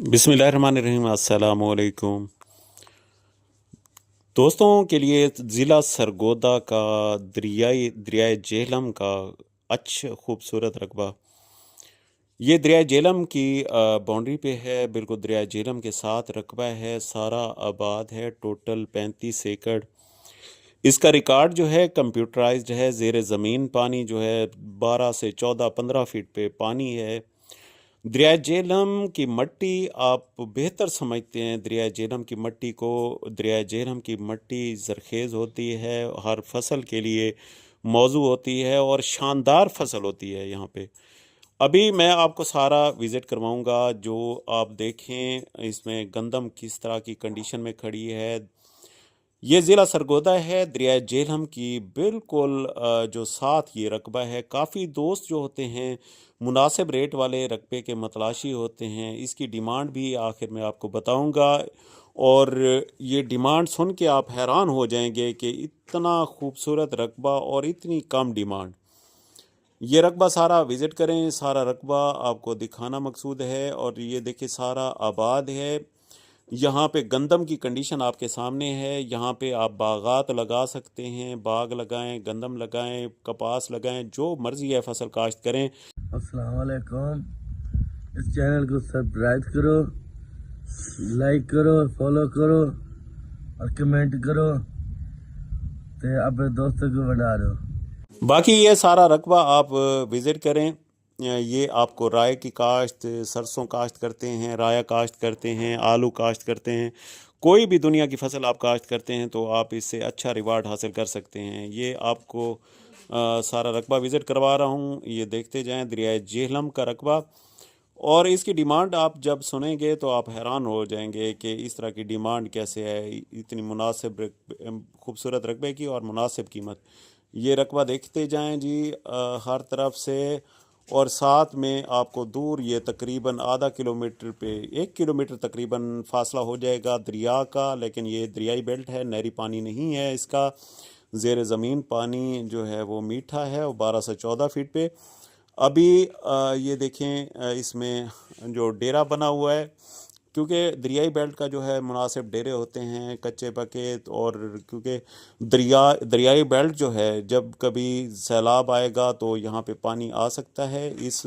बिस्मिल्लाहिर्रहमानिर्रहीम, अस्सलामु अलैकुम। दोस्तों के लिए ज़िला सरगोदा का दरियाए जेहलम का अच्छा खूबसूरत रकबा। ये दरियाए जेहलम की बाउंड्री पे है, बिल्कुल दरियाए जेहलम के साथ रकबा है, सारा आबाद है, टोटल 35 एकड़। इसका रिकॉर्ड जो है कंप्यूटराइज्ड है, ज़ेर ज़मीन पानी जो है 12 से 14 15 फीट पे पानी है। दरिया जेहलम की मट्टी आप बेहतर समझते हैं। दरिया जेहलम की मट्टी को, दरिया जेहलम की मट्टी ज़रख़ेज़ होती है, हर फसल के लिए मौजू होती है और शानदार फसल होती है यहाँ पे। अभी मैं आपको सारा विज़िट करवाऊँगा, जो आप देखें इसमें गंदम किस तरह की कंडीशन में खड़ी है। ये ज़िला सरगोदा है, दरिया जेहलम की बिल्कुल जो साथ ये रकबा है। काफ़ी दोस्त जो होते हैं मुनासिब रेट वाले रकबे के मतलाशी होते हैं। इसकी डिमांड भी आखिर में आपको बताऊंगा, और ये डिमांड सुन के आप हैरान हो जाएंगे कि इतना खूबसूरत रकबा और इतनी कम डिमांड। ये रकबा सारा विज़िट करें, सारा रकबा आपको दिखाना मकसूद है। और ये देखिए सारा आबाद है। यहाँ पे गंदम की कंडीशन आपके सामने है। यहाँ पे आप बागात लगा सकते हैं, बाग लगाएं, गंदम लगाएं, कपास लगाएं, जो मर्ज़ी है फसल काश्त करें। अस्सलाम वालेकुम। इस चैनल को सब्सक्राइब करो, लाइक करो, फॉलो करो और कमेंट करो, तो अपने दोस्तों को बना दो। बाकी ये सारा रकबा आप विज़िट करें। ये आपको राय की काश्त, सरसों काश्त करते हैं, राया काश्त करते हैं, आलू काश्त करते हैं, कोई भी दुनिया की फसल आप काश्त करते हैं तो आप इससे अच्छा रिवार्ड हासिल कर सकते हैं। ये आपको सारा रकबा विज़िट करवा रहा हूँ, ये देखते जाएं, दरियाए जेहलम का रकबा। और इसकी डिमांड आप जब सुनेंगे तो आप हैरान हो जाएंगे कि इस तरह की डिमांड कैसे है, इतनी मुनासिब खूबसूरत रकबे की और मुनासिब कीमत। ये रकबा देखते जाएं जी, हर तरफ से। और साथ में आपको दूर ये तकरीबन आधा किलोमीटर पे 1 किलोमीटर तकरीबन फासला हो जाएगा दरिया का, लेकिन ये दरियाई बेल्ट है, नहरी पानी नहीं है इसका। ज़ेर ज़मीन पानी जो है वो मीठा है, वो 12 से 14 फीट पे। अभी ये देखें, इसमें जो डेरा बना हुआ है, क्योंकि दरियाई बेल्ट का जो है मुनासिब डेरे होते हैं कच्चे पक्के। और क्योंकि दरियाई बेल्ट जो है, जब कभी सैलाब आएगा तो यहाँ पे पानी आ सकता है। इस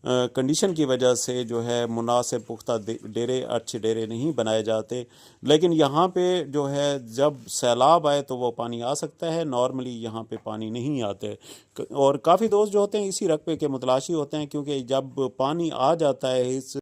कंडीशन की वजह से जो है मुनासिब पुख्ता डेरे, अच्छे डेरे नहीं बनाए जाते। लेकिन यहाँ पे जो है जब सैलाब आए तो वो पानी आ सकता है, नॉर्मली यहाँ पे पानी नहीं आते। और काफ़ी दोस्त जो होते हैं इसी रकबे के मुतलाशी होते हैं, क्योंकि जब पानी आ जाता है इस